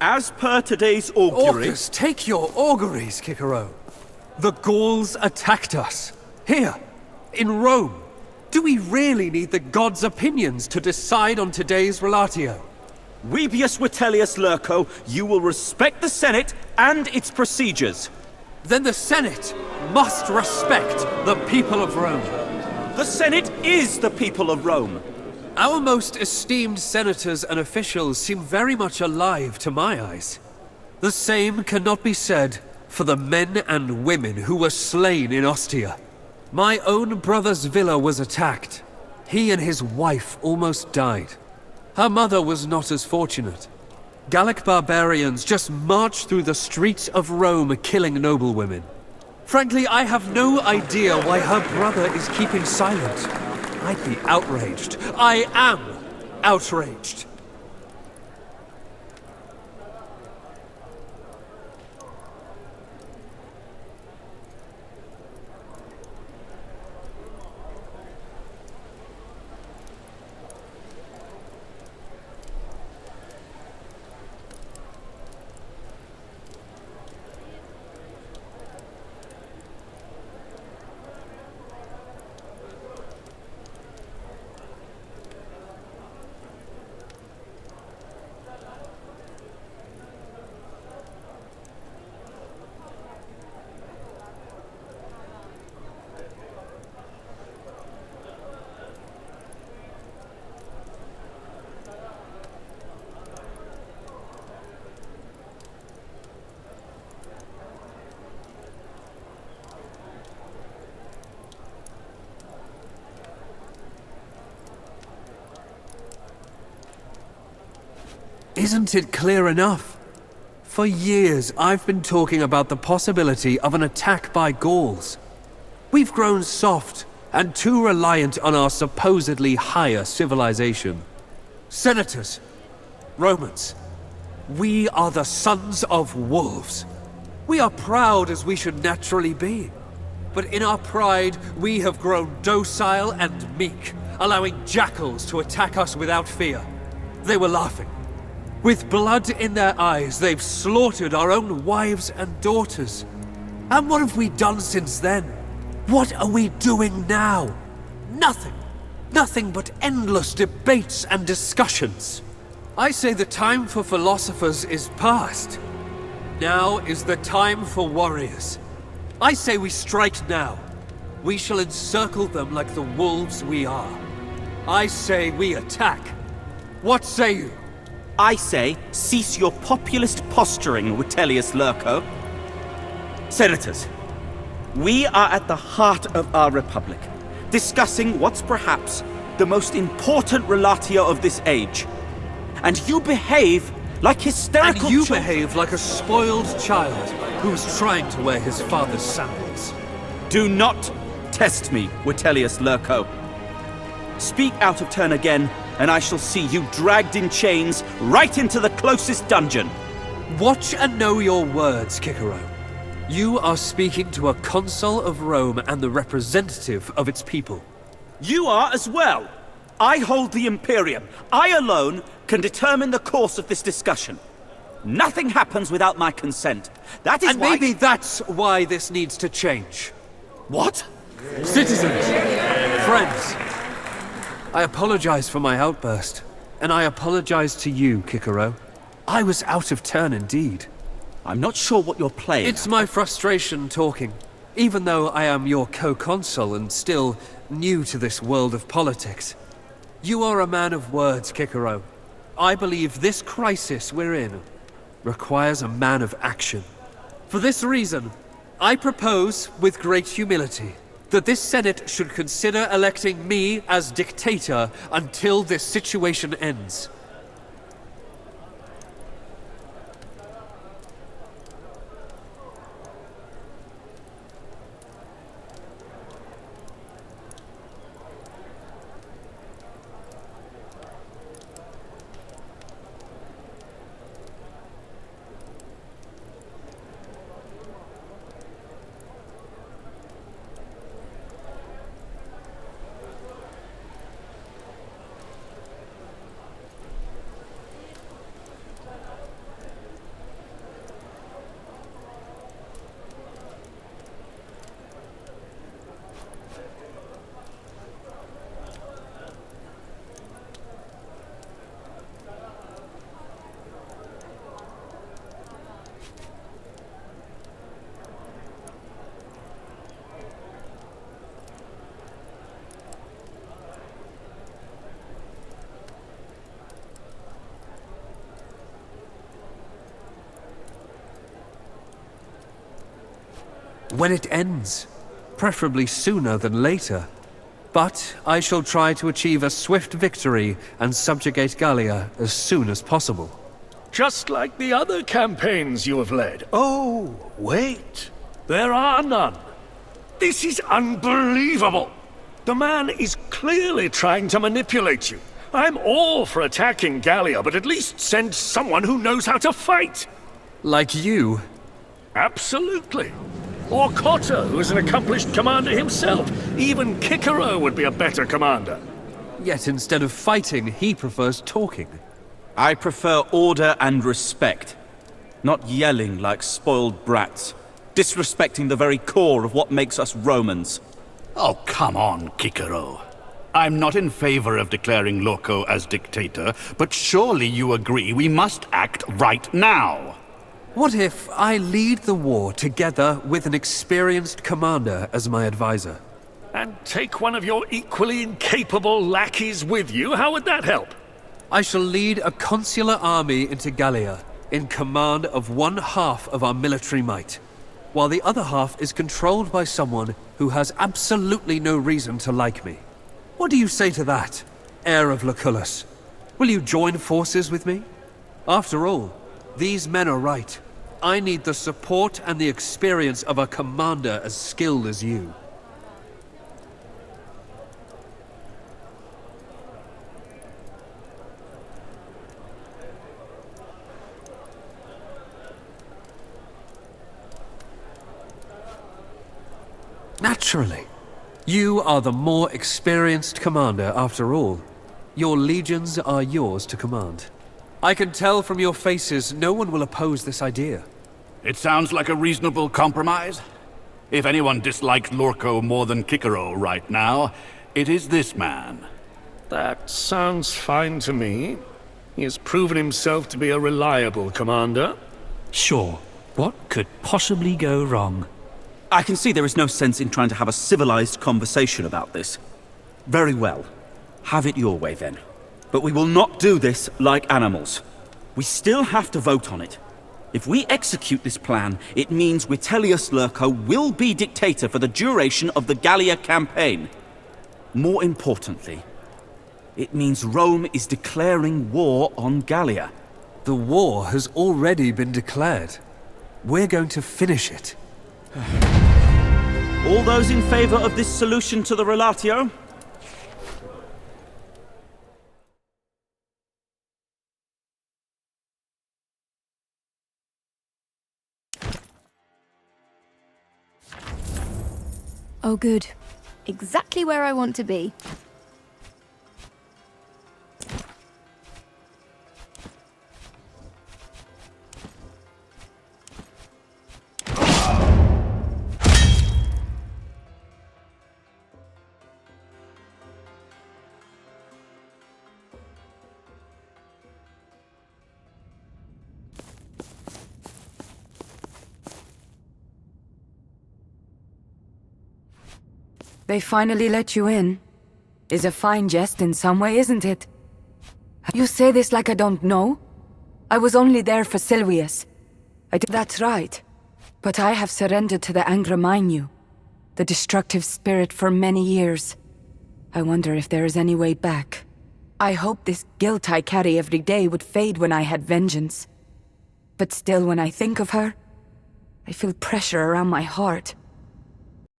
As per today's augury... Orcus, take your auguries, Cicero. The Gauls attacked us. Here, in Rome. Do we really need the gods' opinions to decide on today's relatio? Webius Vitellius Lurco, you will respect the Senate and its procedures. Then the Senate must respect the people of Rome. The Senate is the people of Rome. Our most esteemed senators and officials seem very much alive to my eyes. The same cannot be said for the men and women who were slain in Ostia. My own brother's villa was attacked. He and his wife almost died. Her mother was not as fortunate. Gallic barbarians just marched through the streets of Rome killing noblewomen. Frankly, I have no idea why her brother is keeping silent. I'd be outraged. I am outraged. Isn't it clear enough? For years, I've been talking about the possibility of an attack by Gauls. We've grown soft and too reliant on our supposedly higher civilization. Senators, Romans, we are the sons of wolves. We are proud as we should naturally be. But in our pride, we have grown docile and meek, allowing jackals to attack us without fear. They were laughing. With blood in their eyes, they've slaughtered our own wives and daughters. And what have we done since then? What are we doing now? Nothing. Nothing but endless debates and discussions. I say the time for philosophers is past. Now is the time for warriors. I say we strike now. We shall encircle them like the wolves we are. I say we attack. What say you? I say, cease your populist posturing, Vitellius Lurco. Senators, we are at the heart of our republic, discussing what's perhaps the most important relatio of this age. And you behave like hysterical And you behave like a spoiled child who's trying to wear his father's sandals. Do not test me, Vitellius Lurco. Speak out of turn again, and I shall see you dragged in chains right into the closest dungeon. Watch and know your words, Cicero. You are speaking to a consul of Rome and the representative of its people. You are as well. I hold the Imperium. I alone can determine the course of this discussion. Nothing happens without my consent. That is and why... maybe that's why this needs to change. What? Citizens, friends, I apologize for my outburst, and I apologize to you, Cicero. I was out of turn indeed. I'm not sure what you're playing. It's my frustration talking, even though I am your co-consul and still new to this world of politics. You are a man of words, Cicero. I believe this crisis we're in requires a man of action. For this reason, I propose, with great humility, that this Senate should consider electing me as dictator until this situation ends. when it ends, preferably sooner than later. But I shall try to achieve a swift victory and subjugate Gallia as soon as possible. Just like the other campaigns you have led. Oh, wait. There are none. This is unbelievable. The man is clearly trying to manipulate you. I'm all for attacking Gallia, but at least send someone who knows how to fight. Like you? Absolutely. Or Cotter, who is an accomplished commander himself. Even Kikero would be a better commander. Yet instead of fighting, he prefers talking. I prefer order and respect, not yelling like spoiled brats, disrespecting the very core of what makes us Romans. Oh, come on, Kikero. I'm not in favor of declaring Lorco as dictator, but surely you agree we must act right now. What if I lead the war together with an experienced commander as my advisor? And take one of your equally incapable lackeys with you? How would that help? I shall lead a consular army into Gallia, in command of one half of our military might, while the other half is controlled by someone who has absolutely no reason to like me. What do you say to that, heir of Lucullus? Will you join forces with me? After all, these men are right. I need the support and the experience of a commander as skilled as you. Naturally. You are the more experienced commander after all. Your legions are yours to command. I can tell from your faces no one will oppose this idea. It sounds like a reasonable compromise. If anyone dislikes Lorco more than Kikero right now, it is this man. That sounds fine to me. He has proven himself to be a reliable commander. Sure. What could possibly go wrong? I can see there is no sense in trying to have a civilized conversation about this. Very well. Have it your way then. But we will not do this like animals. We still have to vote on it. If we execute this plan, it means Vitellius Lurco will be dictator for the duration of the Gallia campaign. More importantly, it means Rome is declaring war on Gallia. The war has already been declared. We're going to finish it. All those in favor of this solution to the relatio? Oh good. Exactly where I want to be. They finally let you in. Is a fine jest in some way, isn't it? You say this like I don't know? I was only there for Silvius. That's right. But I have surrendered to the Angra Mainyu, the destructive spirit, for many years. I wonder if there is any way back. I hope this guilt I carry every day would fade when I had vengeance. But still, when I think of her, I feel pressure around my heart.